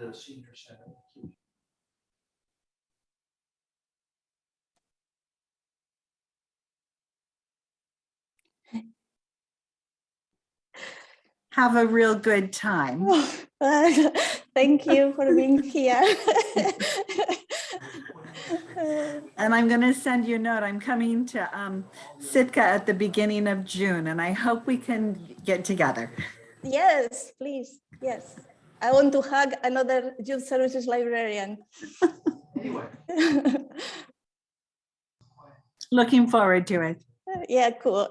the senior center. Have a real good time. Thank you for being here. And I'm going to send you a note. I'm coming to Sitka at the beginning of June, and I hope we can get together. Yes, please. Yes. I want to hug another youth services librarian. Anyway. Looking forward to it. Yeah, cool.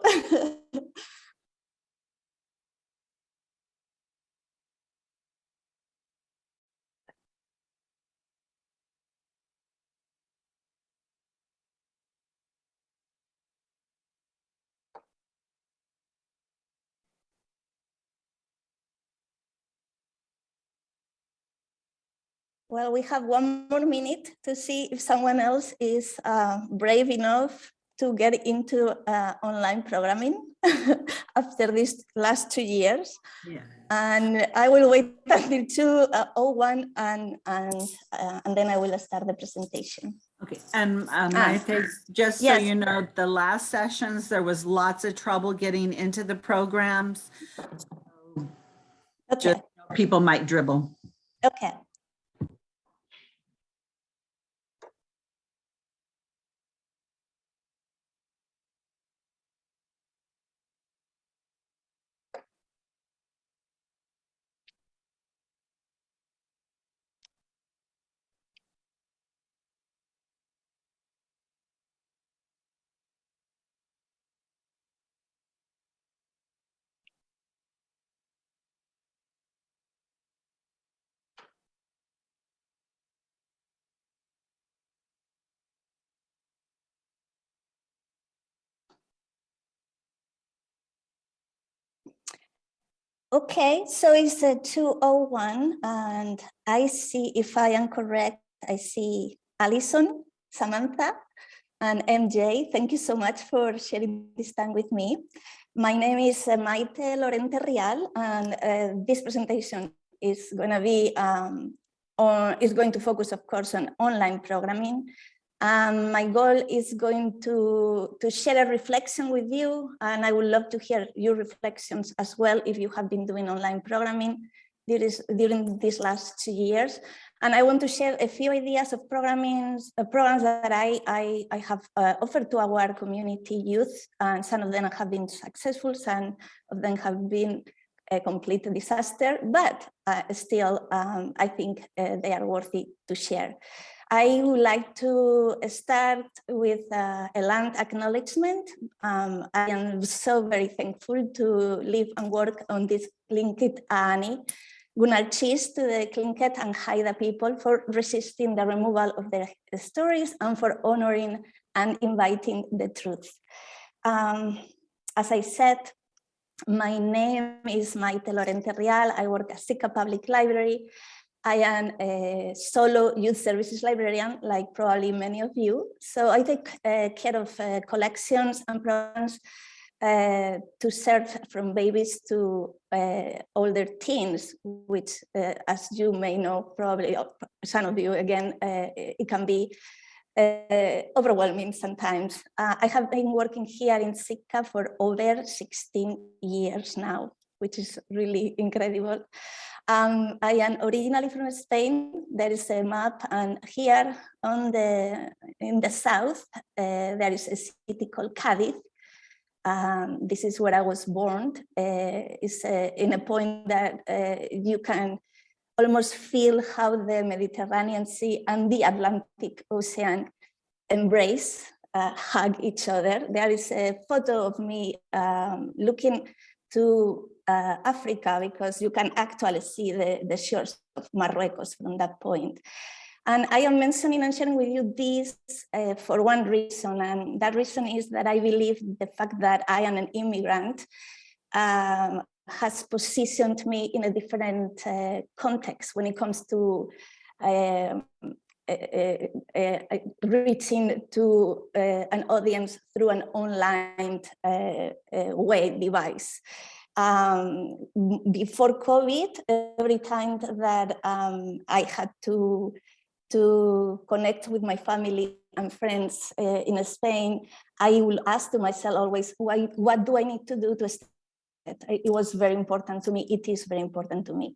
Well, we have 1 more minute to see if someone else is brave enough to get into online programming after these last 2 years. Yeah. And I will wait until 2:01 and then I will start the presentation. Okay, and Maite, just so you know, the last sessions, there was lots of trouble getting into the programs. Okay. Just people might dribble. Okay. Okay, so it's 2:01 and I see, if I am correct, I see Alison, Samantha, and MJ. Thank you so much for sharing this time with me. My name is Maite Lorente and this presentation is going to be is going to focus, of course, on online programming. My goal is going to share a reflection with you, and I would love to hear your reflections as well if you have been doing online programming during these last 2 years. And I want to share a few ideas of programs that I have offered to our community youth, and some of them have been successful, some of them have been a complete disaster, but still I think they are worthy to share. I would like to start with a land acknowledgement. I am so very thankful to live and work on this Tlingit Ani, Gunarchis to the Tlingit and Haida people for resisting the removal of their stories and for honoring and inviting the truth. As I said, my name is Maite Lorente. I work at Sitka Public Library. I am a solo youth services librarian, like probably many of you. So I take care of collections and programs to serve from babies to older teens, which, as you may know, probably some of you, again, it can be overwhelming sometimes. I have been working here in Sitka for over 16 years now, which is really incredible. I am originally from Spain. There is a map, and here in the south, there is a city called Cadiz. This is where I was born. It's in a point that you can almost feel how the Mediterranean Sea and the Atlantic Ocean embrace, hug each other. There is a photo of me looking to Africa, because you can actually see the shores of Marruecos from that point. And I am mentioning and sharing with you this for one reason, and that reason is that I believe the fact that I am an immigrant has positioned me in a different context when it comes to reaching to an audience through an online device. Before COVID, every time that I had to connect with my family and friends in Spain, I will ask to myself always, what do I need to do to stay? It was very important to me. It is very important to me.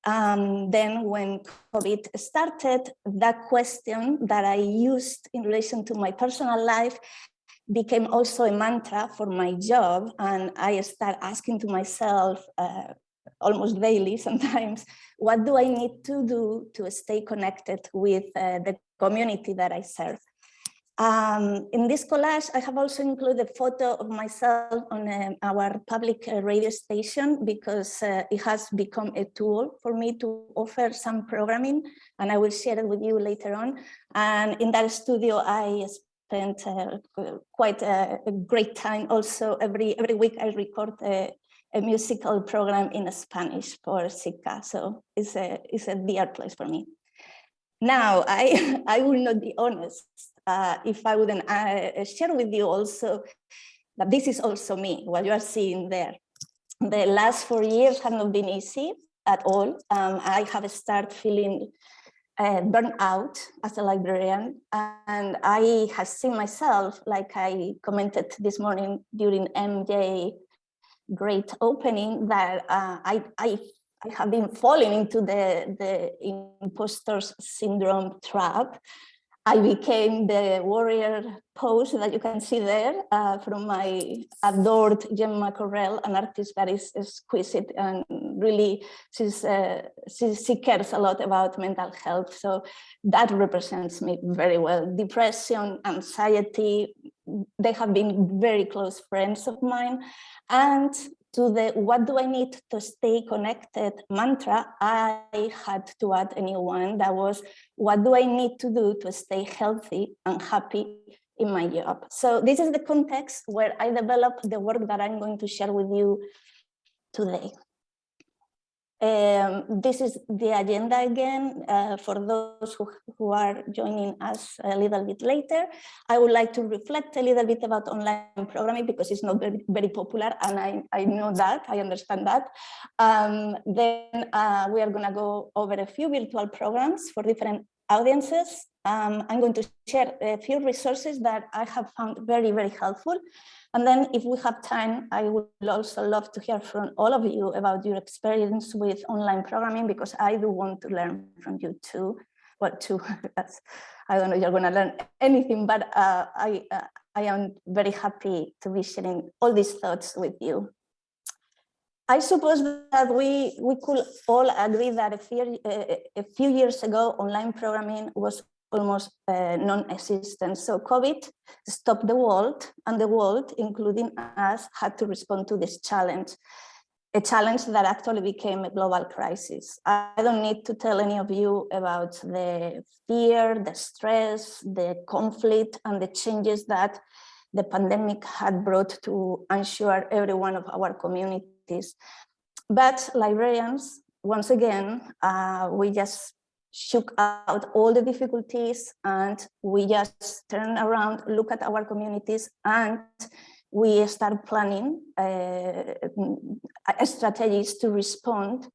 Then when COVID started, that question that I used in relation to my personal life became also a mantra for my job. And I start asking to myself almost daily sometimes, what do I need to do to stay connected with the community that I serve? In this collage, I have also included a photo of myself on our public radio station because it has become a tool for me to offer some programming, and I will share it with you later on. And in that studio, I spent quite a great time. Also, every week I record a musical program in Spanish for Sitka, so it's a dear place for me. Now, I will not be honest if I wouldn't share with you also that this is also me, what you are seeing there. The last 4 years have not been easy at all. I have started feeling burnt out as a librarian, and I have seen myself, like I commented this morning during MJ great opening, that I have been falling into the imposter syndrome trap. I became the warrior pose that you can see there from my adored Gemma Correll, an artist that is exquisite and really she cares a lot about mental health. So that represents me very well. Depression, anxiety, they have been very close friends of mine. And to the what do I need to stay connected mantra, I had to add a new one that was, what do I need to do to stay healthy and happy in my job? So this is the context where I developed the work that I'm going to share with you today. This is the agenda again for those who are joining us a little bit later. I would like to reflect a little bit about online programming because it's not very popular, and I know that, I understand that. Then we are going to go over a few virtual programs for different audiences. I'm going to share a few resources that I have found very, very helpful. And then if we have time, I would also love to hear from all of you about your experience with online programming, because I do want to learn from you too. Well, too, I don't know if you're going to learn anything, but I am very happy to be sharing all these thoughts with you. I suppose that we could all agree that a few years ago, online programming was almost non-existent. So COVID stopped the world, and the world, including us, had to respond to this challenge, a challenge that actually became a global crisis. I don't need to tell any of you about the fear, the stress, the conflict, and the changes that the pandemic had brought to ensure every one of our communities. But librarians, once again, we just shook out all the difficulties, and we just turn around, look at our communities, and we start planning strategies to respond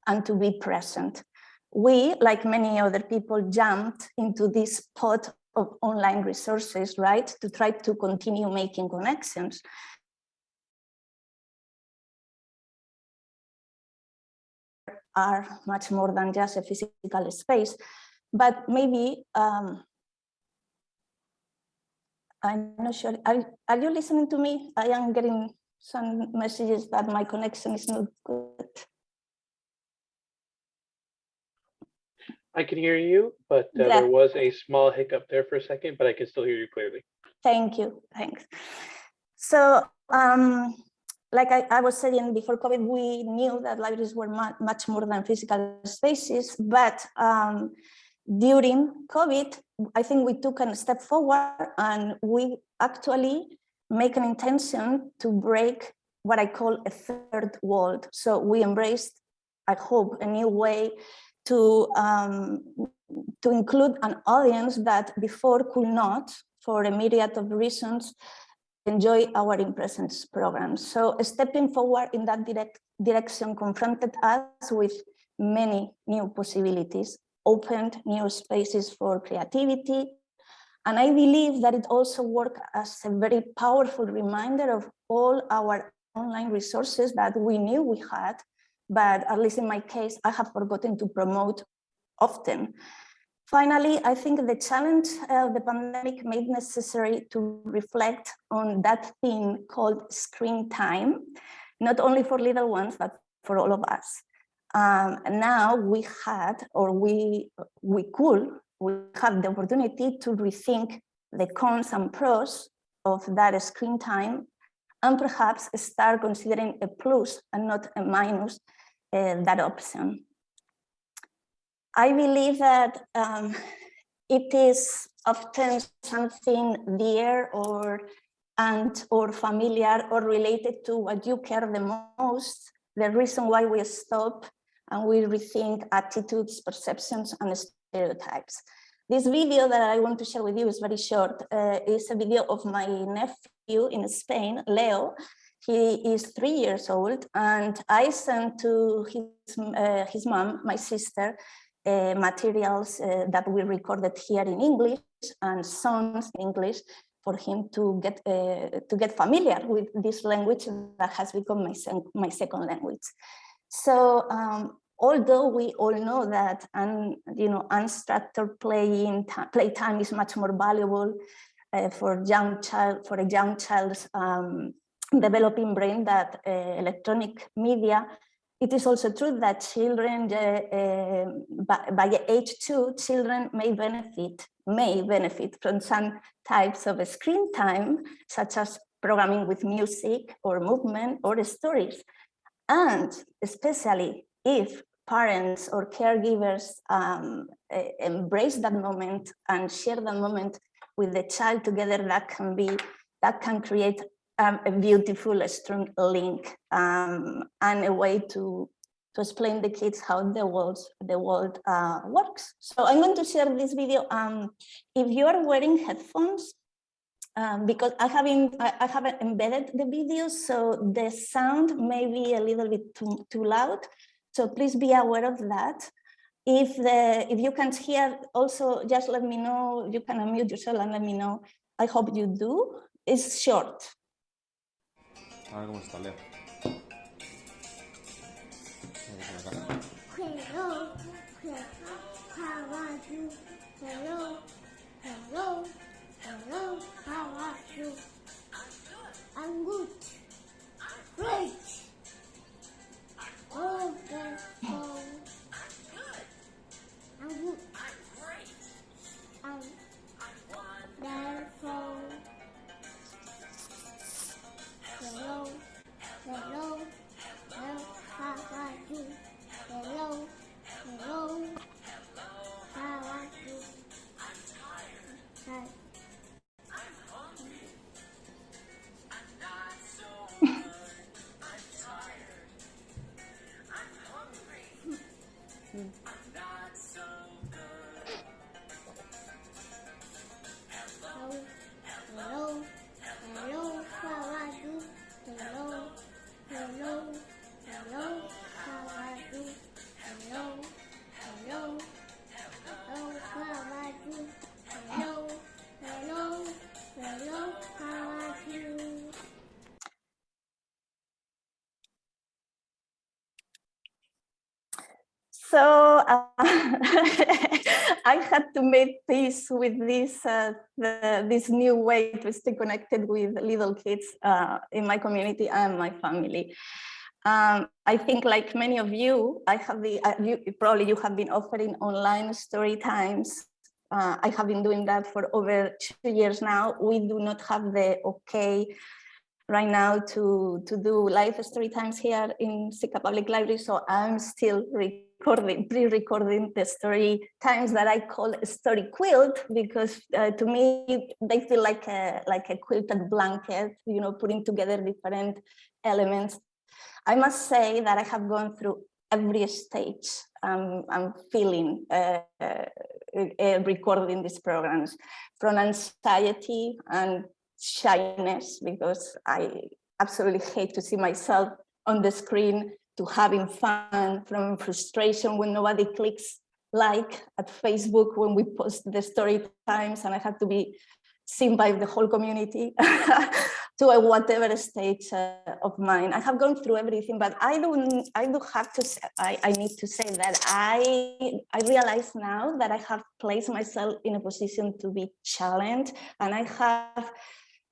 and to be present. We, like many other people, jumped into this pot of online resources, right, to try to continue making connections. Are much more than just a physical space, but maybe I'm not sure. Are you listening to me? I am getting some messages that my connection is not good. I can hear you, but there was a small hiccup there for a second, but I can still hear you clearly. Thank you. Thanks. So, like I was saying before COVID, we knew that libraries were much more than physical spaces, but during COVID, I think we took a step forward, and we actually make an intention to break what I call a third world. So we embraced, I hope, a new way to include an audience that before could not, for a myriad of reasons, enjoy our in-person programs. So stepping forward in that direction confronted us with many new possibilities, opened new spaces for creativity. And I believe that it also worked as a very powerful reminder of all our online resources that we knew we had, but at least in my case, I have forgotten to promote often. Finally, I think the challenge of the pandemic made necessary to reflect on that thing called screen time, not only for little ones, but for all of us. Now we had, or we have the opportunity to rethink the cons and pros of that screen time, and perhaps start considering a plus and not a minus that option. I believe that it is often something dear or familiar or related to what you care the most, the reason why we stop and we rethink attitudes, perceptions, and stereotypes. This video that I want to share with you is very short. It's a video of my nephew in Spain, Leo. He is 3 years old, and I sent to his mom, my sister, materials that we recorded here in English and songs in English for him to get familiar with this language that has become my second language. So although we all know that unstructured playtime is much more valuable for a young child's developing brain than electronic media, it is also true that children, by age 2, children may benefit from some types of screen time, such as programming with music or movement or stories. And especially if parents or caregivers embrace that moment and share that moment with the child together, that can create a beautiful, strong link and a way to explain the kids how the world works. So I'm going to share this video. If you are wearing headphones, because I haven't embedded the video, so the sound may be a little bit too loud. So please be aware of that. If you can't hear, also just let me know. You can unmute yourself and let me know. I hope you do. It's short. A ver cómo está, Leo. Hello, how are you? Hello, how are you? I'm good. Great. Oh, therefore, I'm good. Therefore, hello, how are you? Hello, how are you? Hi. Hello, how are you? Hello, how are you? Hello, how are you? Hello, how are you? So I had to make peace with this new way to stay connected with little kids in my community and my family. I think, like many of you, probably you have been offering online story times. I have been doing that for over 2 years now. We do not have the okay right now to do live story times here in Sitka Public Library, so I'm still pre-recording the story times that I call story quilt, because to me they feel like a quilted blanket, putting together different elements. I must say that I have gone through every stage I'm feeling recording these programs, from anxiety and shyness, because I absolutely hate to see myself on the screen, to having fun, from frustration when nobody clicks like at Facebook when we post the story times, and I have to be seen by the whole community, to a whatever stage of mind. I have gone through everything, but I do have to say, I need to say that I realize now that I have placed myself in a position to be challenged, and I have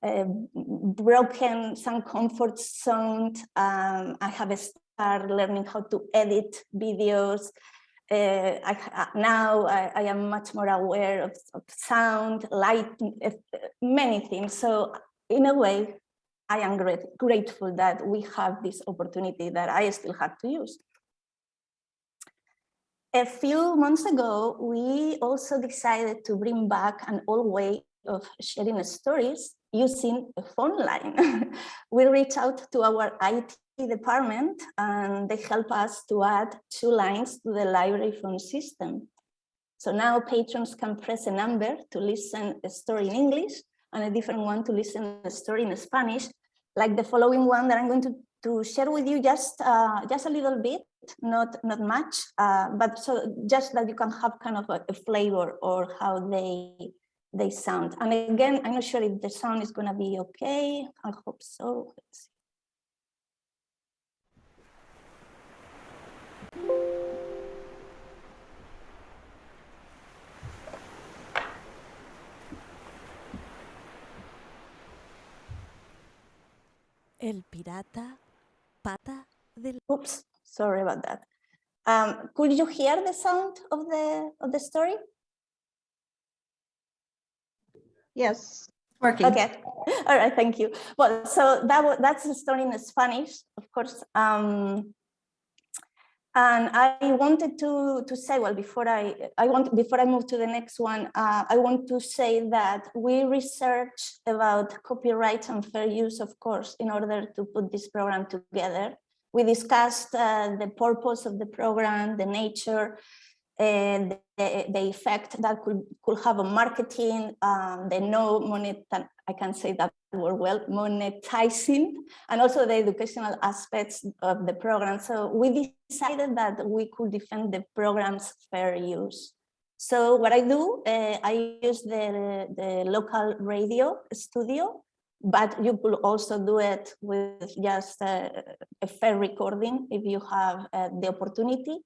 broken some comfort zone. I have started learning how to edit videos. Now I am much more aware of sound, light, many things. So in a way, I am grateful that we have this opportunity that I still have to use. A few months ago, we also decided to bring back an old way of sharing stories using a phone line. We reached out to our IT department, and they help us to add 2 lines to the library phone system. So now patrons can press a number to listen a story in English and a different one to listen a story in Spanish, like the following one that I'm going to share with you, just a little bit, not much, but so just that you can have kind of a flavor or how they sound. And again, I'm not sure if the sound is going to be okay. I hope so. Let's see. El pirata pata del. Oops, sorry about that. Could you hear the sound of the story? Yes. Working. Okay, all right, thank you. Well, so that's the story in Spanish, of course. And I wanted to say, well, before I move to the next one, I want to say that we researched about copyright and fair use, of course, in order to put this program together. We discussed the purpose of the program, the nature, and the effect that could have on marketing, I can say that word well, monetizing, and also the educational aspects of the program. So we decided that we could defend the program's fair use. So what I do, I use the local radio studio, but you could also do it with just a fair recording if you have the opportunity.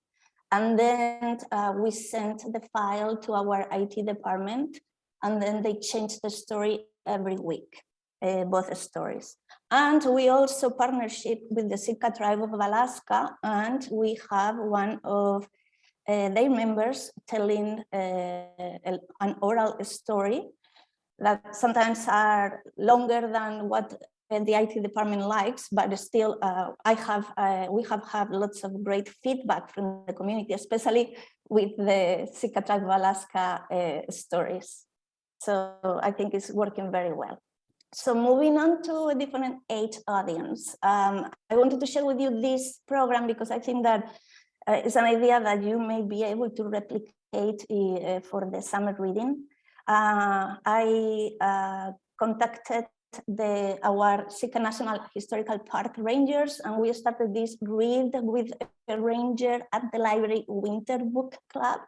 And then we sent the file to our IT department, and then they changed the story every week, both stories. And we also partnership with the Sitka tribe of Alaska, and we have one of their members telling an oral story that sometimes are longer than what the IT department likes, but still we have had lots of great feedback from the community, especially with the Sitka tribe of Alaska stories. So I think it's working very well. So moving on to a different age audience, I wanted to share with you this program because I think that it's an idea that you may be able to replicate for the summer reading. I contacted our Sitka National Historical Park Rangers, and we started this Read with a Ranger at the Library Winter Book Club,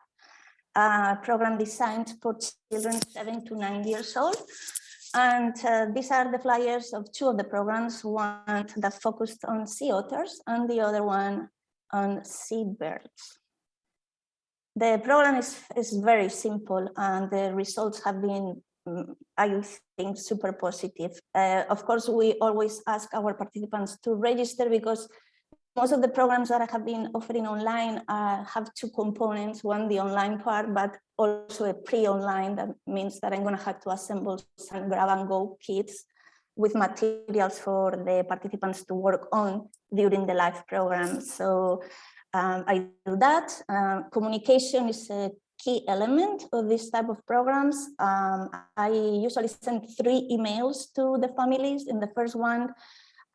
program designed for children 7 to 9 years old. And these are the flyers of 2 of the programs, one that focused on sea otters and the other one on seabirds. The program is very simple, and the results have been, I think, super positive. Of course, we always ask our participants to register because most of the programs that I have been offering online have 2 components, one the online part, but also a pre-online. That means that I'm going to have to assemble some grab-and-go kits with materials for the participants to work on during the live program. So I do that. Communication is a key element of this type of programs. I usually send 3 emails to the families. In the first one,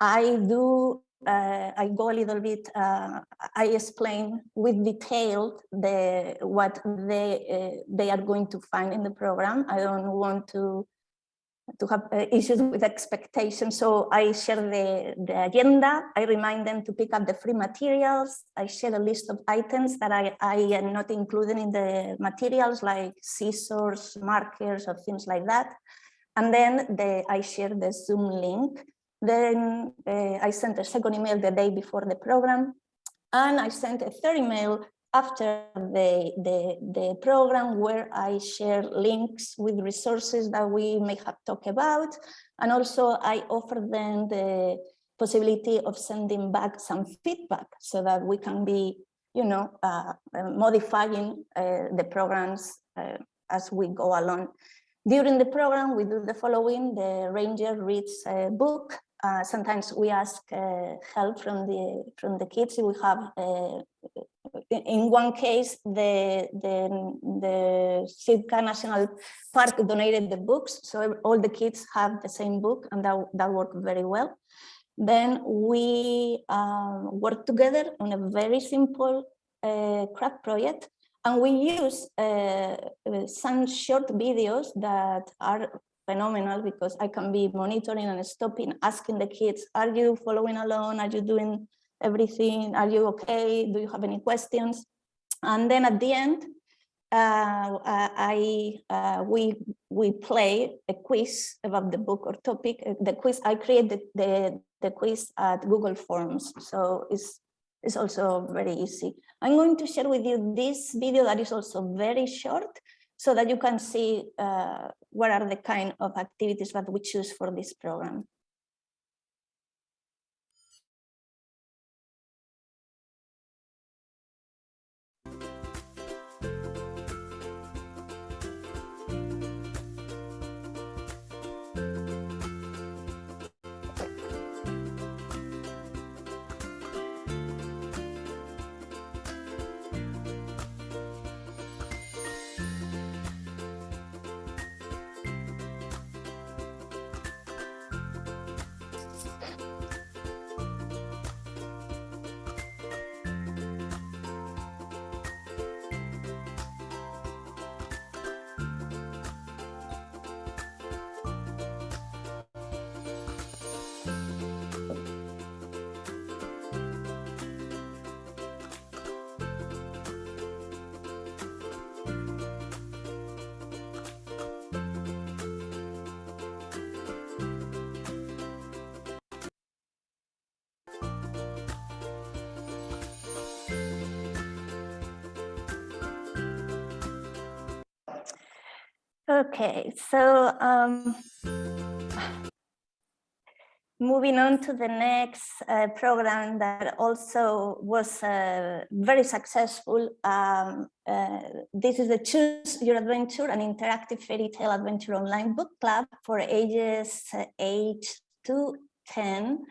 I go a little bit, I explain with detail what they are going to find in the program. I don't want to to have issues with expectations. So I share the agenda. I remind them to pick up the free materials. I share a list of items that I am not including in the materials, like scissors, markers, or things like that. And then I share the Zoom link. Then I sent a second email the day before the program. And I sent a third email after the program, where I share links with resources that we may have talked about. And also I offer them the possibility of sending back some feedback so that we can be, modifying the programs as we go along. During the program, we do the following. The ranger reads a book. Sometimes we ask help from the kids. We have, in one case, the Sitka National Park donated the books, so all the kids have the same book, and that worked very well. Then we work together on a very simple craft project, and we use some short videos that are phenomenal, because I can be monitoring and stopping, asking the kids, are you following along? Are you doing everything? Are you okay? Do you have any questions? And then at the end, we play a quiz about the book or topic. The quiz, I created the quiz at Google Forms, so it's also very easy. I'm going to share with you this video that is also very short, so that you can see what are the kind of activities that we choose for this program. Okay, so moving on to the next program that also was very successful. This is the Choose Your Adventure, an interactive fairy tale adventure online book club for ages 8 to 10.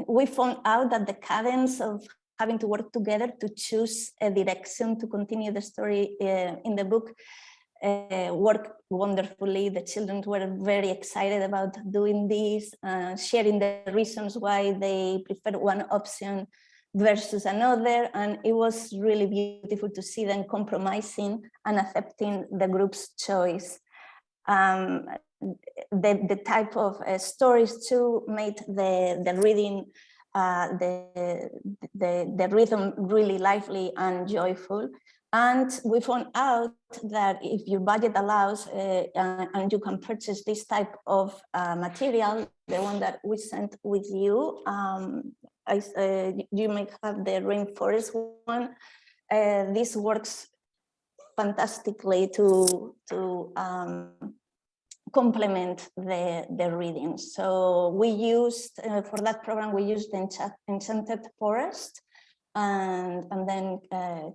We found out that the cadence of having to work together to choose a direction to continue the story in the book worked wonderfully. The children were very excited about doing this, sharing the reasons why they preferred one option versus another, and it was really beautiful to see them compromising and accepting the group's choice. The type of stories too made the reading, the rhythm really lively and joyful. And we found out that if your budget allows and you can purchase this type of material, the one that we sent with you, you may have the rainforest one. This works fantastically to complement the reading. So we used, for that program, we used the Enchanted Forest. And then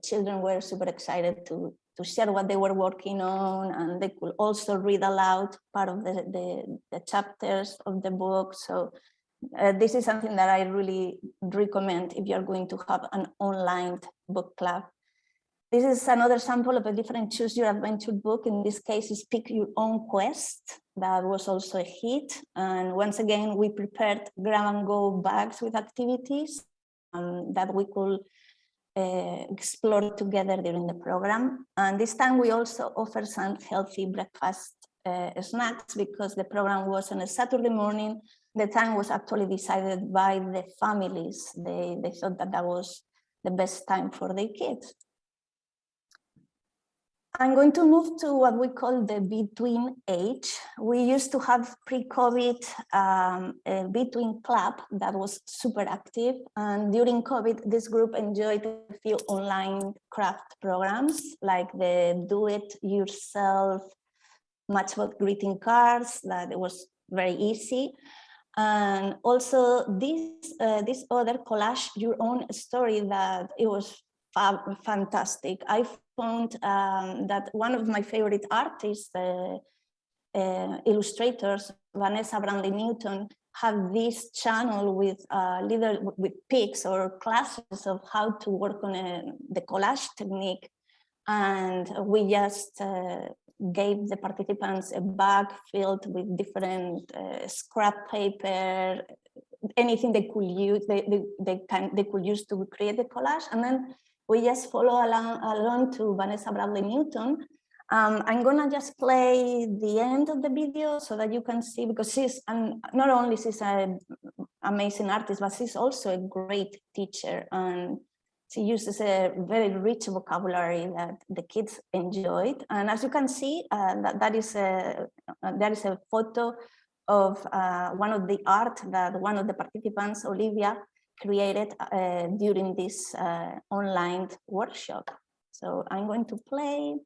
children were super excited to share what they were working on, and they could also read aloud part of the chapters of the book. So this is something that I really recommend if you're going to have an online book club. This is another sample of a different Choose Your Adventure book. In this case, it's Pick Your Own Quest. That was also a hit. And once again, we prepared grab-and-go bags with activities that we could explore together during the program. And this time we also offer some healthy breakfast snacks because the program was on a Saturday morning. The time was actually decided by the families. They thought that that was the best time for their kids. I'm going to move to what we call the between age. We used to have pre-COVID a between club that was super active. And during COVID, this group enjoyed a few online craft programs like the do-it-yourself matchbox greeting cards that it was very easy. And also this other collage your own story that it was fantastic. I found that one of my favorite artists, illustrators, Vanessa Bradley Newton, have this channel with with pics or classes of how to work on the collage technique. And we just gave the participants a bag filled with different scrap paper, anything they could use, they could use to create the collage. And then we just follow along to Vanessa Bradley Newton. I'm gonna just play the end of the video so that you can see, because she's, and not only she's an amazing artist, but she's also a great teacher, and she uses a very rich vocabulary that the kids enjoyed. And as you can see, that is a photo of one of the art that one of the participants, Olivia, created during this online workshop. So I'm going to play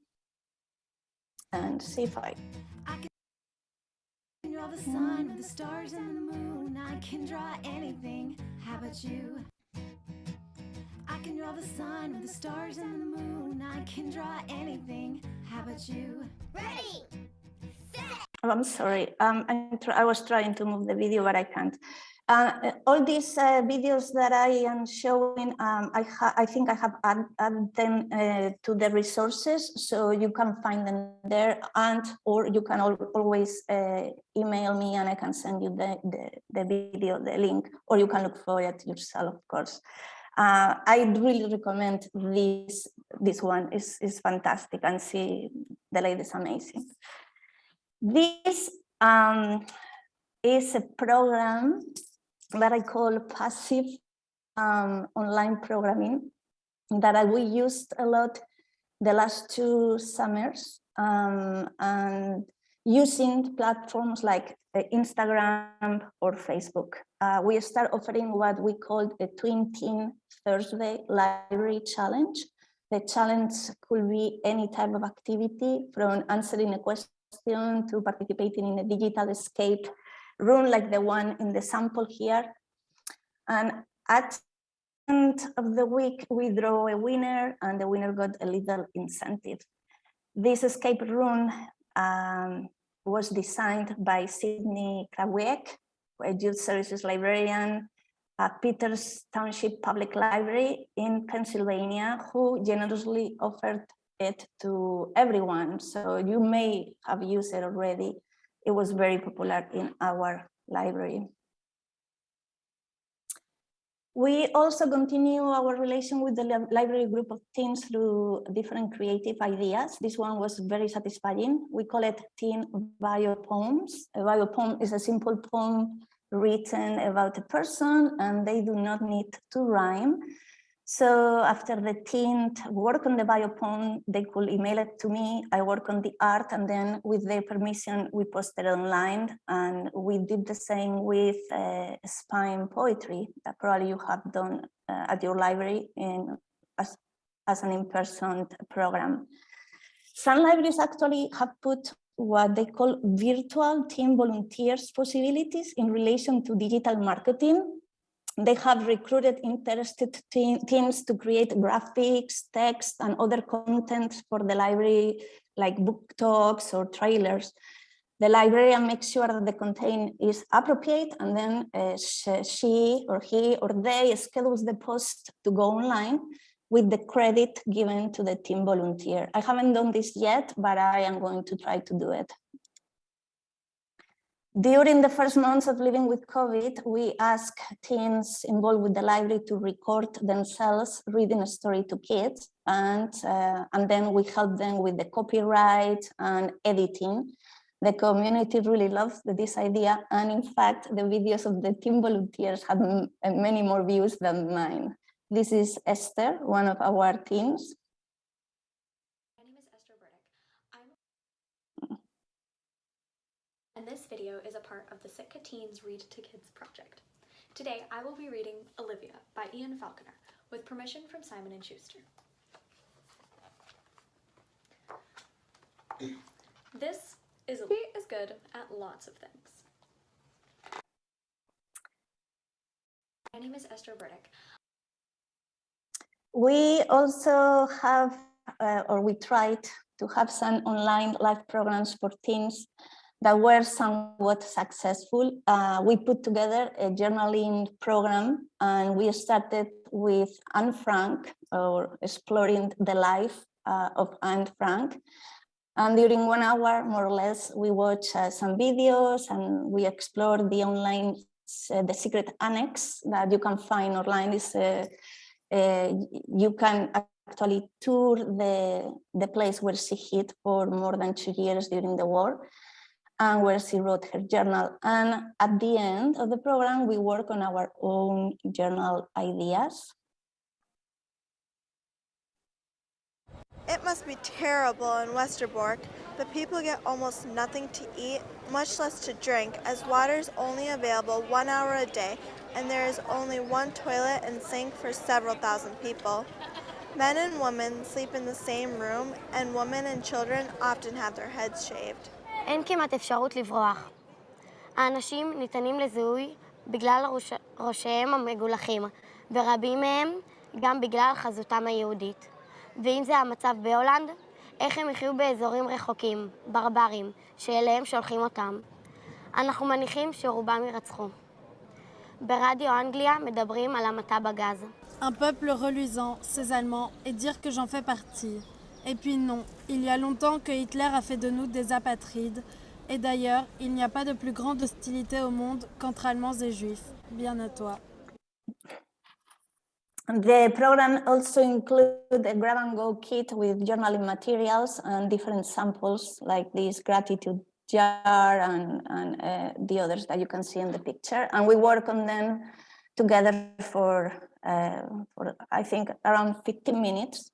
and see if I can draw the sun with the stars and the moon. I can draw anything. How about you? I can draw the sun with the stars and the moon. I can draw anything. How about you? Ready, set. Oh, I'm sorry. I was trying to move the video, but I can't. All these videos that I am showing, I think I have added them to the resources, so you can find them there, and or you can always email me and I can send you the video, the link, or you can look for it yourself, of course. I really recommend this one. It's fantastic, and see the lady is amazing. This is a program that I call passive online programming that we used a lot the last 2 summers, and using platforms like Instagram or Facebook. We start offering what we called a Twin Teen Thursday Library Challenge. The challenge could be any type of activity, from answering a question to participating in a digital escape room like the one in the sample here. And at the end of the week, we draw a winner, and the winner got a little incentive. This escape room was designed by Sydney Krawiec, a youth services librarian at Peters Township Public Library in Pennsylvania, who generously offered it to everyone. So you may have used it already. It was very popular in our library. We also continue our relation with the library group of teens through different creative ideas. This one was very satisfying. We call it teen bio poems. A bio poem is a simple poem written about a person, and they do not need to rhyme. So after the teen work on the bio poem, they could email it to me. I work on the art, and then with their permission, we posted it online. And we did the same with spine poetry that probably you have done at your library as an in-person program. Some libraries actually have put what they call virtual teen volunteers possibilities in relation to digital marketing. They have recruited interested teams to create graphics, text, and other content for the library, like book talks or trailers. The librarian makes sure that the content is appropriate, and then she or he or they schedules the post to go online with the credit given to the team volunteer. I haven't done this yet, but I am going to try to do it. During the first months of living with COVID, we asked teens involved with the library to record themselves reading a story to kids, and then we help them with the copyright and editing. The community really loves this idea. And in fact, the videos of the team volunteers have many more views than mine. This is Esther, one of our teams. My name is Esther Burdick. And this video is a part of the Sitka Teens Read to Kids project. Today, I will be reading Olivia by Ian Falconer with permission from Simon & Schuster. This is good at lots of things. My name is Esther Burdick. We also have, or we tried to have some online live programs for teens that were somewhat successful. We put together a journaling program, and we started with Anne Frank, or exploring the life of Anne Frank. And during 1 hour, more or less, we watched some videos and we explored the online, the secret annex that you can find online. You can actually tour the place where she hid for more than 2 years during the war, and where she wrote her journal. And at the end of the program, we work on our own journal ideas. It must be terrible in Westerbork. The people get almost nothing to eat, much less to drink, as water is only available 1 hour a day, and there is only one toilet and sink for several thousand people. Men and women sleep in the same room, and women and children often have their heads shaved. אין כמעט אפשרות לברוח. האנשים ניתנים לזיהוי בגלל ראשיהם המגולחים, ורבים מהם גם בגלל חזותם היהודית. ואם זה המצב בהולנד, איך הם יחיו באזורים רחוקים, ברברים, שאליהם שולחים אותם. אנחנו מניחים שרובם ירצחו. ברדיו אנגליה מדברים על המתה בגז. Un peuple reluisant, ces Allemands, et dire que j'en fais partie. Et puis non, il y a longtemps que Hitler a fait de nous des apatrides. Et d'ailleurs, il n'y a pas de plus grande hostilité au monde qu'entre Allemands et Juifs. Bien à toi. The program also includes a grab-and-go kit with journaling materials and different samples like this gratitude jar and the others that you can see in the picture. And we work on them together for I think, around 15 minutes.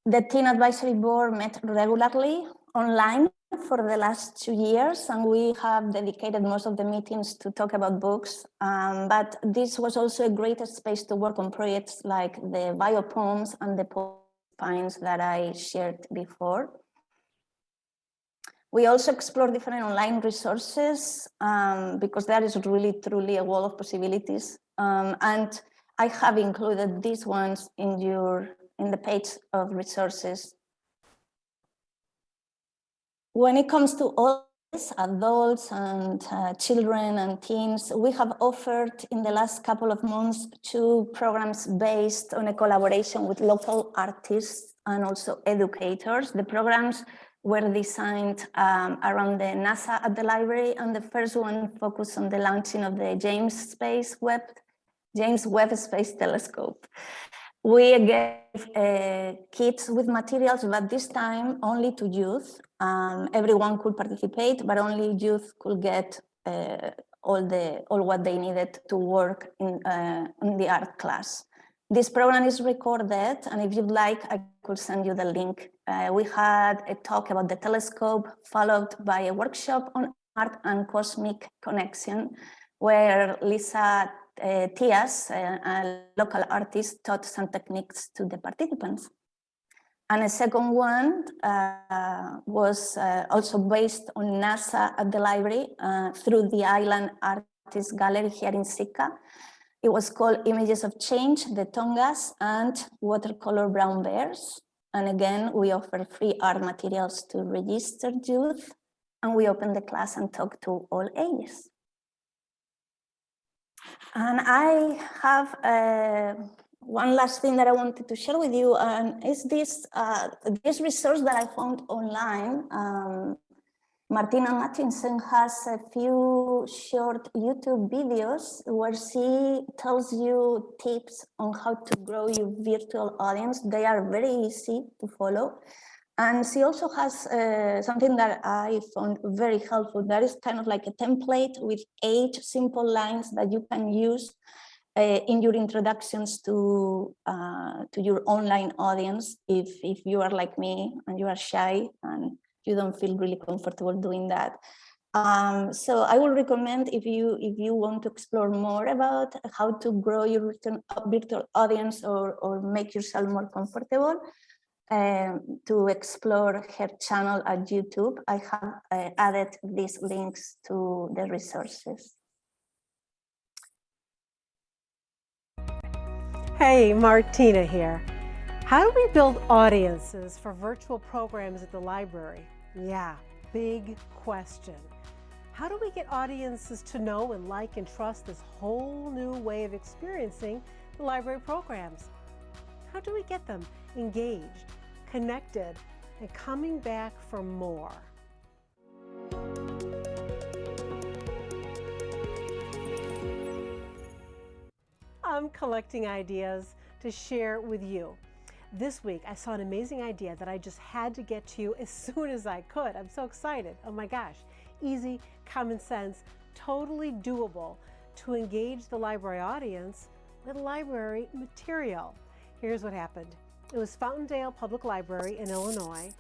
The Teen Advisory Board met regularly online for the last 2 years, and we have dedicated most of the meetings to talk about books. But this was also a great space to work on projects like the bio poems and the poems that I shared before. We also explore different online resources because there is really, truly a wall of possibilities. And I have included these ones in the page of resources. When it comes to all this, adults and children and teens, we have offered in the last couple of months 2 programs based on a collaboration with local artists and also educators. The programs were designed around the NASA at the library, and the first one focused on the launching of the James Webb Space Telescope. We gave kits with materials, but this time only to youth. Everyone could participate, but only youth could get all what they needed to work in the art class. This program is recorded, and if you'd like, I could send you the link. We had a talk about the telescope, followed by a workshop on art and cosmic connection, where Lisa Tias, a local artist, taught some techniques to the participants. And a second one was also based on NASA at the library through the Island Artist Gallery here in Sitka. It was called Images of Change, the Tongas, and Watercolor Brown Bears. And again, we offer free art materials to registered youth, and we open the class and talk to all ages. And I have one last thing that I wanted to share with you, and is this resource that I found online. Martina Mattinson has a few short YouTube videos where she tells you tips on how to grow your virtual audience. They are very easy to follow. And she also has something that I found very helpful. That is kind of like a template with 8 simple lines that you can use in your introductions to your online audience. If you are like me and you are shy and you don't feel really comfortable doing that. So I would recommend, if you want to explore more about how to grow your virtual audience or make yourself more comfortable, to explore her channel at YouTube. I have added these links to the resources. Hey, Martina here. How do we build audiences for virtual programs at the library? Yeah, big question. How do we get audiences to know and like and trust this whole new way of experiencing the library programs? How do we get them engaged, connected, and coming back for more? I'm collecting ideas to share with you. This week, I saw an amazing idea that I just had to get to you as soon as I could. I'm so excited. Oh my gosh. Easy, common sense, totally doable to engage the library audience with library material. Here's what happened. It was Fountaindale Public Library in Illinois.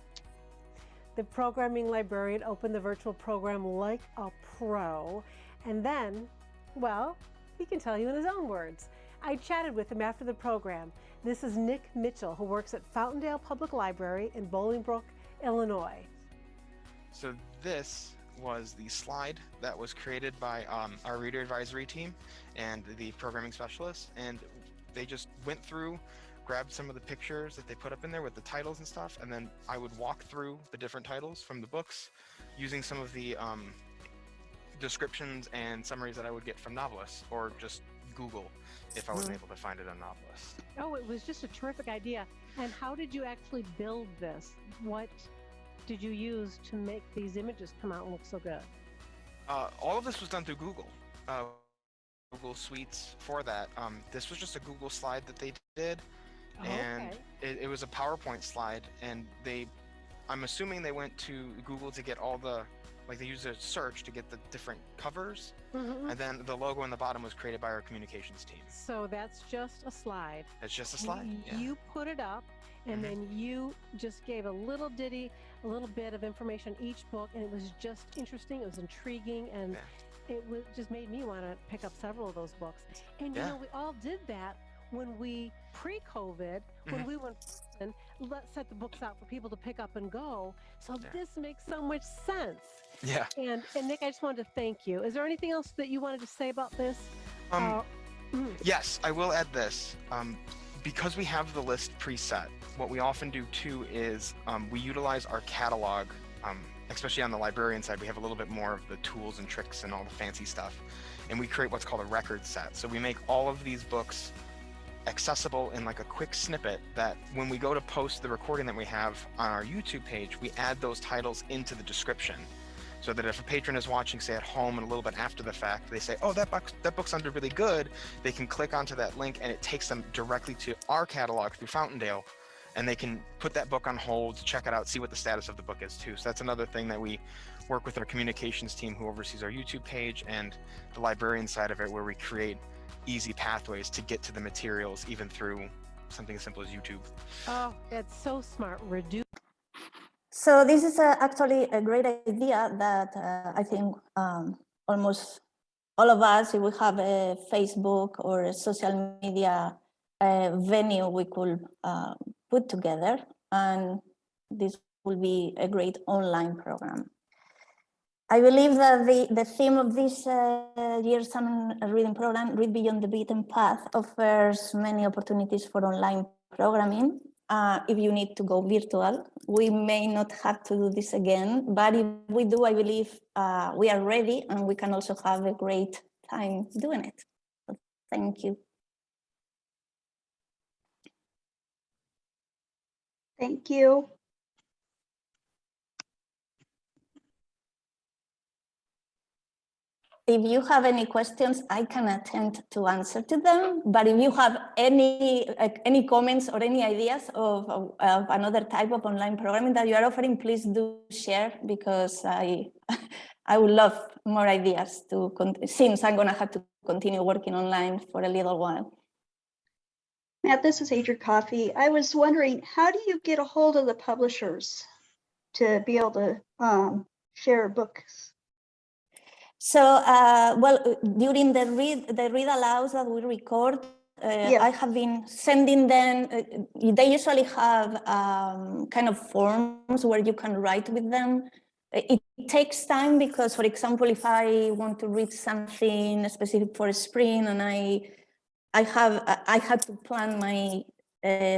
The programming librarian opened the virtual program like a pro, and then, well, he can tell you in his own words. I chatted with him after the program. This is Nick Mitchell, who works at Fountaindale Public Library in Bolingbrook, Illinois. So this was the slide that was created by our reader advisory team and the programming specialists, and they just went through, grabbed some of the pictures that they put up in there with the titles and stuff, and then I would walk through the different titles from the books using some of the descriptions and summaries that I would get from novelists, or just Google if I wasn't able to find it on novelists. Oh, it was just a terrific idea. And how did you actually build this? What did you use to make these images come out and look so good? All of this was done through Google. Google Suites for that. This was just a Google slide that they did, and it was a PowerPoint slide, and I'm assuming they went to Google to get all the, like they used a search to get the different covers, and then the logo on the bottom was created by our communications team. So that's just a slide. It's just a slide. You put it up, and then you just gave a little ditty, a little bit of information each book, and it was just interesting, it was intriguing, and it just made me want to pick up several of those books. And you know, we all did that when we, pre-COVID, when we went and set the books out for people to pick up and go. So this makes so much sense. Yeah. And Nick, I just wanted to thank you. Is there anything else that you wanted to say about this? Yes, I will add this. Because we have the list preset, what we often do too is we utilize our catalog, especially on the librarian side. We have a little bit more of the tools and tricks and all the fancy stuff, and we create what's called a record set. So we make all of these books accessible in like a quick snippet that when we go to post the recording that we have on our YouTube page, we add those titles into the description, so that if a patron is watching, say at home, and a little bit after the fact, they say, oh, that book sounded really good, they can click onto that link and it takes them directly to our catalog through Fountaindale, and they can put that book on hold, check it out, see what the status of the book is too. So that's another thing that we work with our communications team who oversees our YouTube page and the librarian side of it, where we create easy pathways to get to the materials even through something as simple as YouTube. Oh, that's so smart. So this is actually a great idea that I think almost all of us, if we have a Facebook or a social media venue, we could put together, and this will be a great online program. I believe that the theme of this year's summer reading program, Read Beyond the Beaten Path, offers many opportunities for online programming. If you need to go virtual, we may not have to do this again, but if we do, I believe we are ready and we can also have a great time doing it. So thank you. Thank you. if you have any questions, I can attempt to answer to them. But if you have any comments or any ideas of another type of online programming that you are offering, please do share, because I would love more ideas since I'm going to have to continue working online for a little while. Matt, this is Adrian Coffey. I was wondering, how do you get a hold of the publishers to be able to share books? So, well, during the read alouds that we record, Yes. I have been sending them, they usually have kind of forms where you can write with them. It takes time because, for example, if I want to read something specific for spring and I had to plan my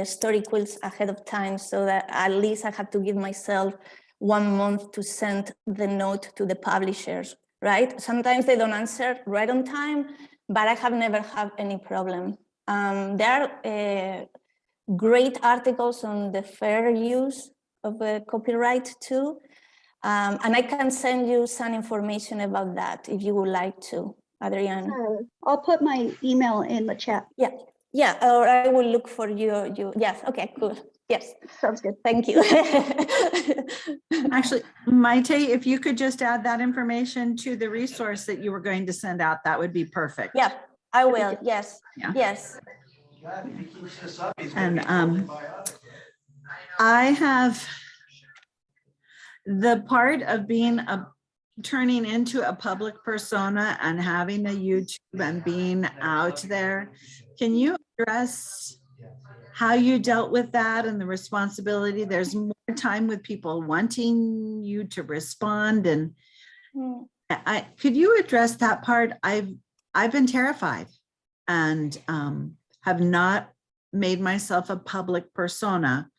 story quilts ahead of time, so that at least I had to give myself 1 month to send the note to the publishers, right? Sometimes they don't answer right on time, but I have never had any problem. There are great articles on the fair use of copyright too. And I can send you some information about that if you would like to, Adriana. Sure. I'll put my email in the chat. Yeah, or I will look for you. Yes, okay, cool. Yes, sounds good. Thank you. Actually, Maite, if you could just add that information to the resource that you were going to send out, that would be perfect. Yeah, I will. Yes, yeah. Yes. And I have the part of being turning into a public persona and having a YouTube and being out there. Can you address how you dealt with that and the responsibility? There's more time with people wanting you to respond, and could you address that part? I've been terrified and have not made myself a public persona.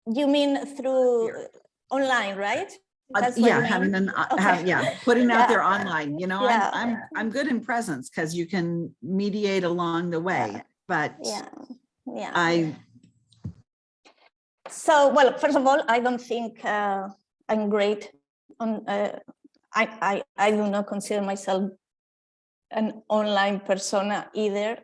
You mean through online, right? Yeah, having an putting out there online. You know, I'm good in presence because you can mediate along the way. But So, well, first of all, I don't think I'm great on. I do not consider myself an online persona either.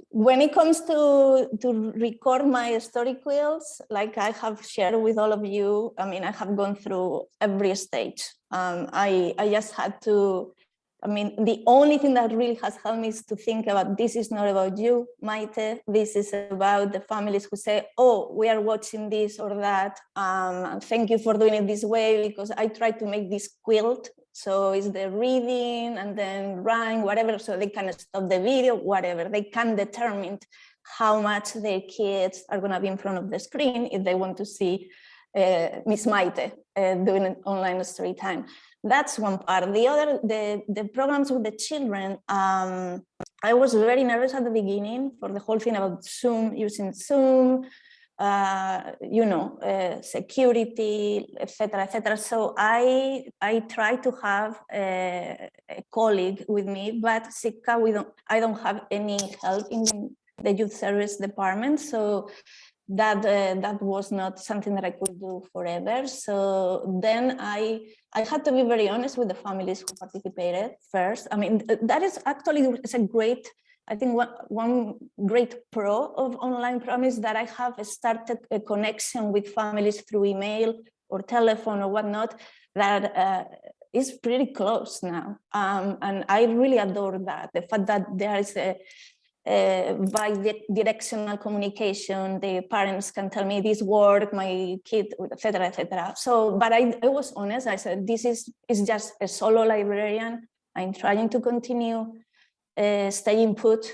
When it comes to record my story quilts, like I have shared with all of you, I mean, I have gone through every stage. I just had to, I mean, the only thing that really has helped me is to think about, this is not about you, Maite. This is about the families who say, oh, we are watching this or that. Thank you for doing it this way, because I try to make this quilt. So it's the reading and then rhyme, whatever, so they can stop the video, whatever. They can determine how much their kids are going to be in front of the screen if they want to see Miss Maite doing an online story time. That's one part. The other, the programs with the children, I was very nervous at the beginning for the whole thing about Zoom, using Zoom, you know, security, etc., etc. So I try to have a colleague with me, but Sitka, I don't have any help in the youth service department, so that was not something that I could do forever. So then I had to be very honest with the families who participated first. I mean, that is actually, it's a great, I think one great pro of online program is that I have started a connection with families through email or telephone or whatnot that is pretty close now. And I really adore that. The fact that there is a bi-directional communication, the parents can tell me this work, my kid, etc., etc. So, but I was honest. I said, this is just a solo librarian. I'm trying to continue staying put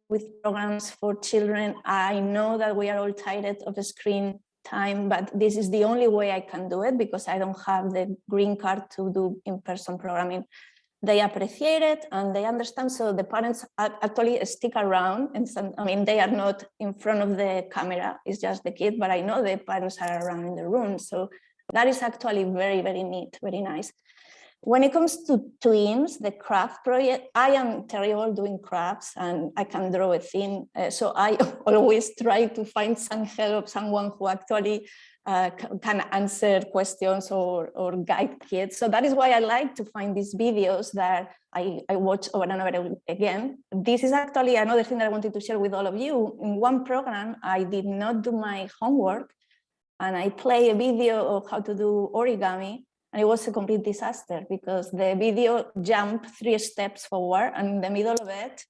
with programs for children. I know that we are all tired of the screen time, but this is the only way I can do it because I don't have the green card to do in-person programming. They appreciate it and they understand, so the parents actually stick around, and I mean, they are not in front of the camera, it's just the kid, but I know the parents are around in the room, so that is actually very, very neat, very nice. When it comes to twins, the craft project, I am terrible doing crafts and I can draw a thing, so I always try to find some help, someone who actually can answer questions or guide kids. So that is why I like to find these videos that I watch over and over again. This is actually another thing that I wanted to share with all of you. In one program, I did not do my homework, and I play a video of how to do origami, and it was a complete disaster because the video jumped 3 steps forward, and in the middle of it,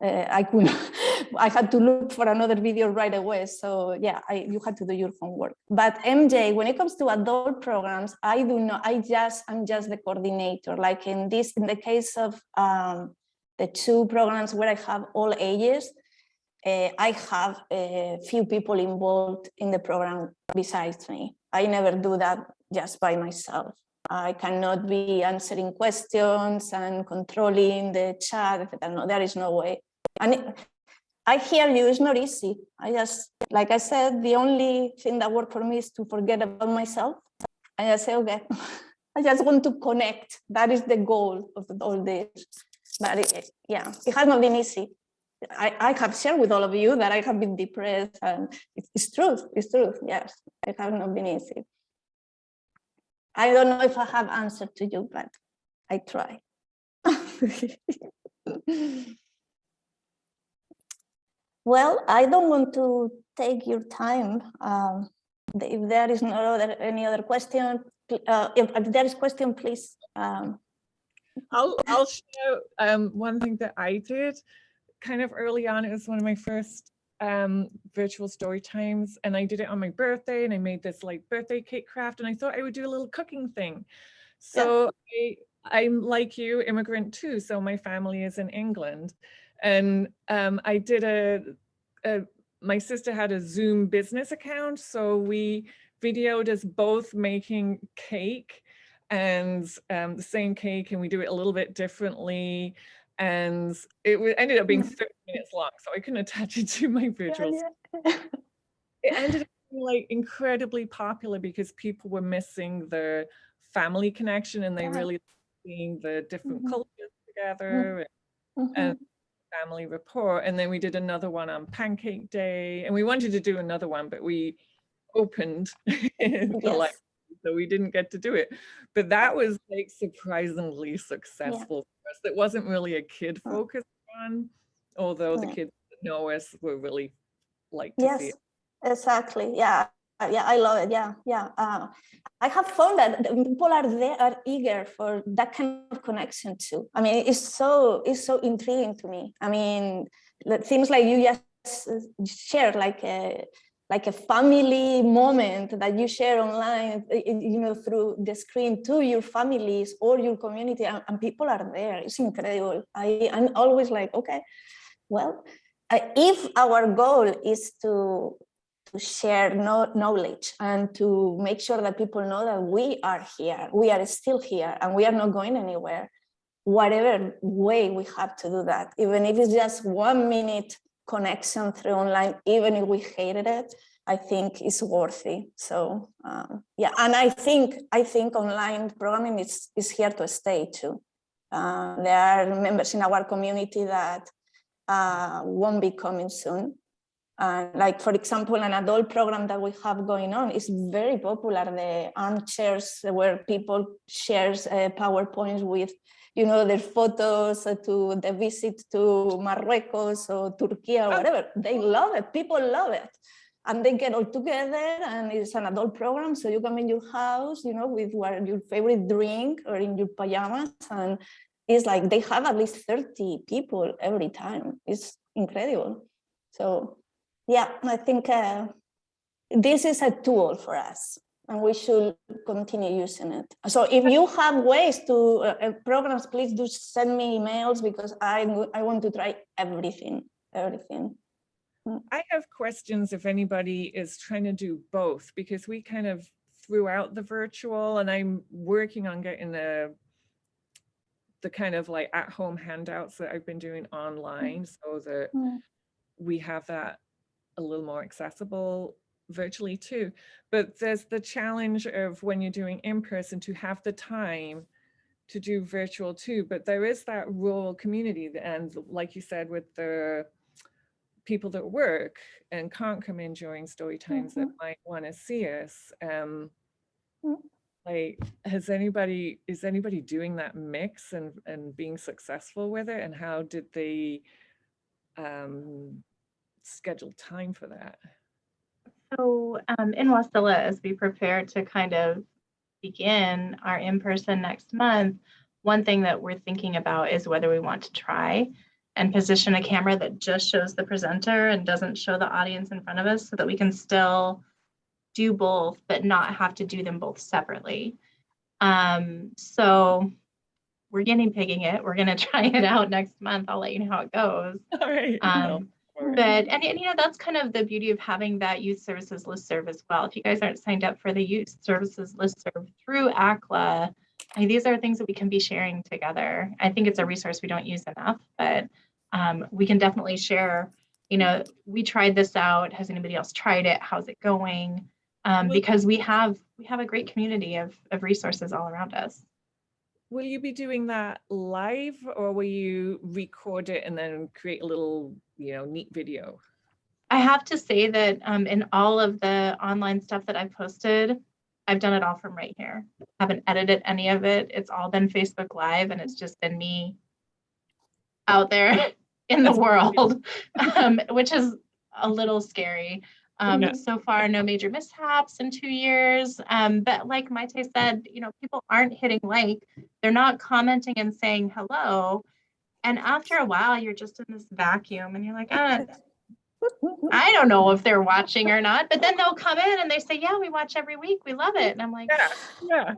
I had to look for another video right away. So yeah, you had to do your homework. But MJ, when it comes to adult programs, I'm just the coordinator. Like in the case of the 2 programs where I have all ages, I have a few people involved in the program besides me. I never do that just by myself. I cannot be answering questions and controlling the chat, etc. No, there is no way. And I hear you, it's not easy. Like I said, the only thing that worked for me is to forget about myself. And I say, okay, I just want to connect. That is the goal of all this. But it has not been easy. I have shared with all of you that I have been depressed, and it's truth, yes, it has not been easy. I don't know if I have answered to you, but I try. Well, I don't want to take your time. If there is any other question, if there is question, please. I'll share one thing that I did kind of early on. It was one of my first virtual story times, and I did it on my birthday, and I made this like birthday cake craft, and I thought I would do a little cooking thing. So yeah. I'm like you, immigrant too, so my family is in England, and I did my sister had a Zoom business account, so we videoed us both making cake, and the same cake, and we do it a little bit differently, and it ended up being 30 minutes long, so I couldn't attach it to my virtual. It ended up being like incredibly popular because people were missing the family connection, and they really seeing the different cultures together and family rapport. And then we did another one on Pancake Day, and we wanted to do another one, but we opened the library, so we didn't get to do it. But that was like surprisingly successful for us. It wasn't really a kid focused one, although the kids that know us were really like to see it. Exactly. Yeah, I love it. Yeah. I have found that people are eager for that kind of connection too. I mean, it's so intriguing to me. I mean, things like you just share like a family moment that you share online, through the screen to your families or your community, and people are there. It's incredible. I'm always like, okay, well, if our goal is to share knowledge and to make sure that people know that we are here, we are still here, and we are not going anywhere, whatever way we have to do that, even if it's just 1 minute connection through online, even if we hated it, I think it's worthy. So yeah, and I think online programming is here to stay too. There are members in our community that won't be coming soon. Like, for example, an adult program that we have going on is very popular, the armchairs, where people share PowerPoints with, their photos to the visit to Marruecos or Turkey or whatever. They love it. People love it. And they get all together, and it's an adult program. So you come in your house, with your favorite drink or in your pajamas. And it's like they have at least 30 people every time. It's incredible. So yeah, I think this is a tool for us, and we should continue using it. So if you have ways to programs, please do send me emails, because I want to try everything. I have questions if anybody is trying to do both, because we kind of threw out the virtual, and I'm working on getting the kind of like at-home handouts that I've been doing online, so that we have that a little more accessible virtually too. But there's the challenge of when you're doing in person to have the time to do virtual too. But there is that rural community, and like you said, with the people that work and can't come in during story times that Mhm. might want to see us. Like, is anybody doing that mix and being successful with it? And how did they schedule time for that? So in Wasilla, as we prepare to kind of begin our in-person next month, one thing that we're thinking about is whether we want to try and position a camera that just shows the presenter and doesn't show the audience in front of us, so that we can still do both, but not have to do them both separately. So we're guinea pigging it. We're going to try it out next month. I'll let you know how it goes. All right. But you know, that's kind of the beauty of having that youth services listserv as well. If you guys aren't signed up for the youth services listserv through ACLA, I mean, these are things that we can be sharing together. I think it's a resource we don't use enough, but we can definitely share. You know, we tried this out. Has anybody else tried it? How's it going? Because we have a great community of resources all around us. Will you be doing that live, or will you record it and then create a little, neat video? I have to say that in all of the online stuff that I've posted, I've done it all from right here. I haven't edited any of it. It's all been Facebook Live, and it's just been me out there in the world, which is a little scary. So far, no major mishaps in 2 years. But like Maite said, people aren't hitting like, they're not commenting and saying hello. And after a while, you're just in this vacuum and you're like, I don't know if they're watching or not, but then they'll come in and they say, yeah, we watch every week. We love it. And I'm like, yeah.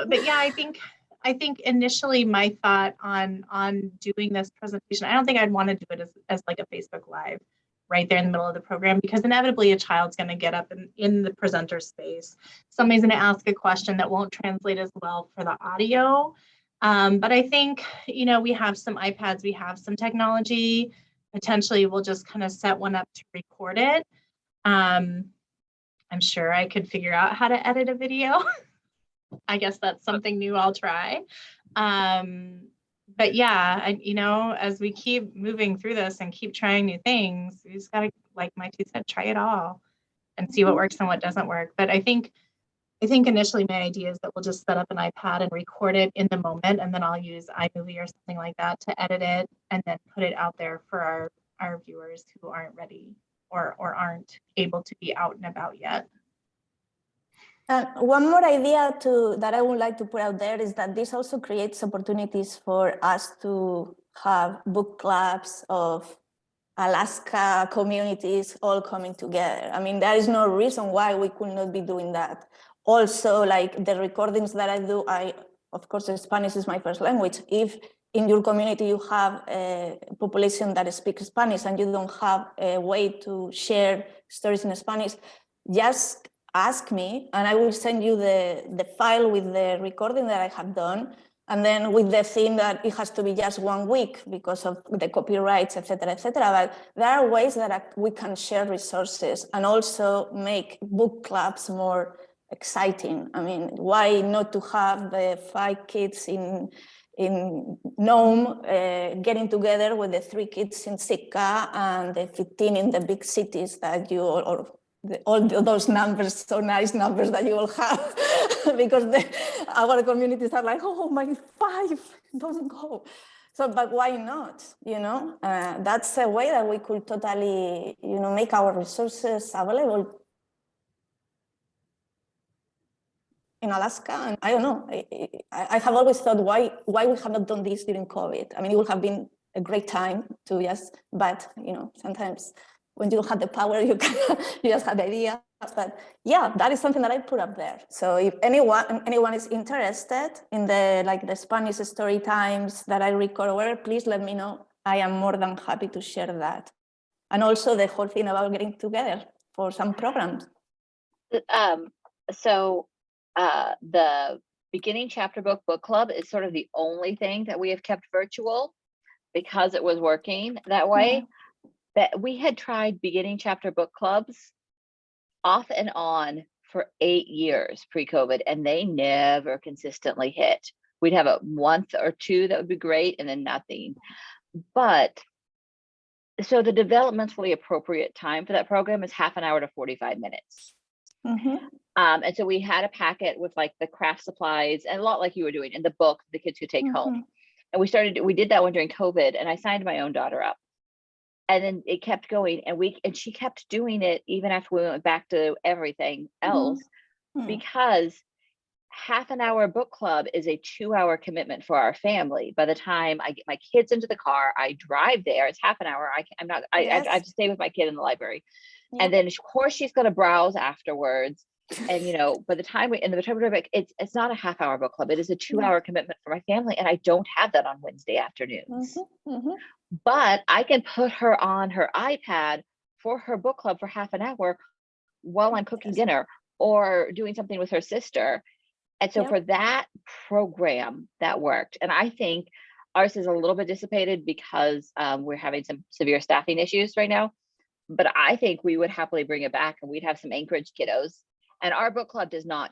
But yeah, I think initially my thought on doing this presentation, I don't think I'd want to do it as like a Facebook Live right there in the middle of the program, because inevitably a child's going to get up in the presenter space. Somebody's going to ask a question that won't translate as well for the audio. But I think, we have some iPads, we have some technology. Potentially we'll just kind of set one up to record it. I'm sure I could figure out how to edit a video. I guess that's something new I'll try. But yeah, as we keep moving through this and keep trying new things, we just got to, like Maite said, try it all and see what works and what doesn't work. But I think initially my idea is that we'll just set up an iPad and record it in the moment, and then I'll use iMovie or something like that to edit it and then put it out there for our viewers who aren't ready or aren't able to be out and about yet. And one more idea that I would like to put out there is that this also creates opportunities for us to have book clubs of Alaska communities all coming together. I mean, there is no reason why we could not be doing that. Also, like the recordings that I do, of course, Spanish is my first language. If in your community you have a population that speaks Spanish and you don't have a way to share stories in Spanish, just ask me and I will send you the file with the recording that I have done, and then with the thing that it has to be just 1 week because of the copyrights, etc., etc. But there are ways that we can share resources and also make book clubs more exciting. I mean, why not to have the 5 kids in Nome getting together with the 3 kids in Sitka and the 15 in the big cities that you all those numbers, so nice numbers that you all have, because our communities are like, oh my, 5, don't go. So, but why not? That's a way that we could totally, make our resources available in Alaska. And I don't know, I have always thought why we have not done this during COVID. I mean, it would have been a great time to just, but sometimes when you don't have the power, you just have the idea. But yeah, that is something that I put up there. So if anyone is interested in the Spanish story times that I record, please let me know. I am more than happy to share that. And also the whole thing about getting together for some programs. So the beginning chapter book club is sort of the only thing that we have kept virtual because it was working that way. Yeah. That we had tried beginning chapter book clubs off and on for 8 years pre-COVID, and they never consistently hit. We'd have a month or 2 that would be great, and then nothing. But so the developmentally appropriate time for that program is half an hour to 45 minutes. And so we had a packet with like the craft supplies and a lot like you were doing, and the book the kids could take home. And we did that one during COVID, and I signed my own daughter up. And then it kept going, and she kept doing it even after we went back to everything else, because half an hour book club is a 2-hour commitment for our family. By the time I get my kids into the car, I drive there, it's half an hour. I have to stay with my kid in the library. And then of course she's going to browse afterwards. And, you know, by the time it's not a half-hour book club. It is a 2-hour commitment for my family. And I don't have that on Wednesday afternoons. But I can put her on her iPad for her book club for half an hour while I'm cooking dinner or doing something with her sister. And so for that program, that worked. And I think ours is a little bit dissipated because we're having some severe staffing issues right now. But I think we would happily bring it back, and we'd have some Anchorage kiddos. And our book club does not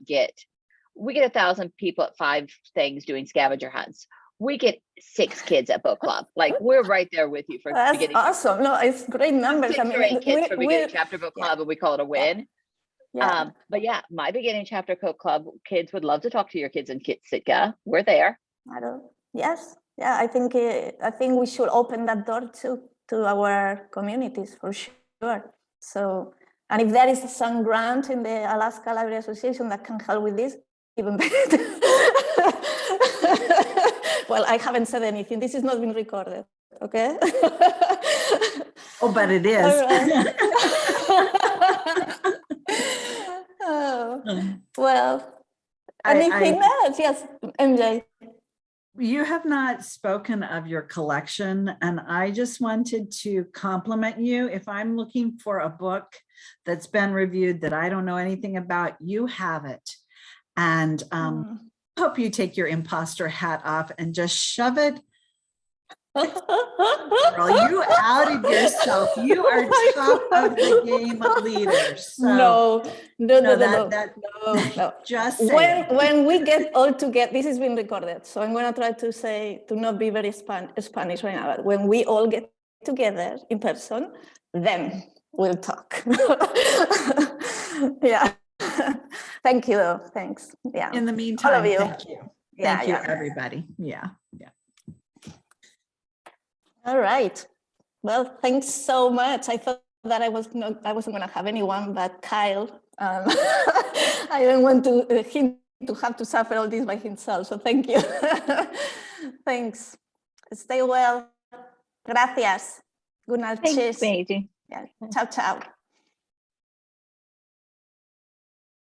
we get 1,000 people at 5 things doing scavenger hunts. We get 6 kids at book club. Like, we're right there with you for That's beginning. awesome. No, it's great numbers. 6 or 8 kids for beginning chapter book club, and we call it a win. But yeah, my beginning chapter club kids would love to talk to your kids in Sitka. We're there. Yes. Yeah, I think we should open that door to our communities for sure. So, and if there is some grant in the Alaska Library Association that can help with this, even better. Well, I haven't said anything. This is not being recorded, okay? Oh, but it is. Well, anything else? Yes, MJ. You have not spoken of your collection, and I just wanted to compliment you. If I'm looking for a book that's been reviewed that I don't know anything about, you have it. And I hope you take your imposter hat off and just shove it. Girl, you outed yourself. You are top of the game leader. So, no. Just saying. When we get all together, this is being recorded, so I'm going to try to not be very Spanish right now. But when we all get together in person, then we'll talk. Yeah. Thank you, though. Thanks. Yeah. In the meantime, all of you. Thank you. Thank you, everybody. Yeah. All right. Well, thanks so much. I thought that I wasn't going to have anyone but Kyle. I didn't want him to have to suffer all this by himself. So thank you. Thanks. Stay well. Gracias. Good night. Thanks, Cheers. Maite. Yeah. Ciao, ciao.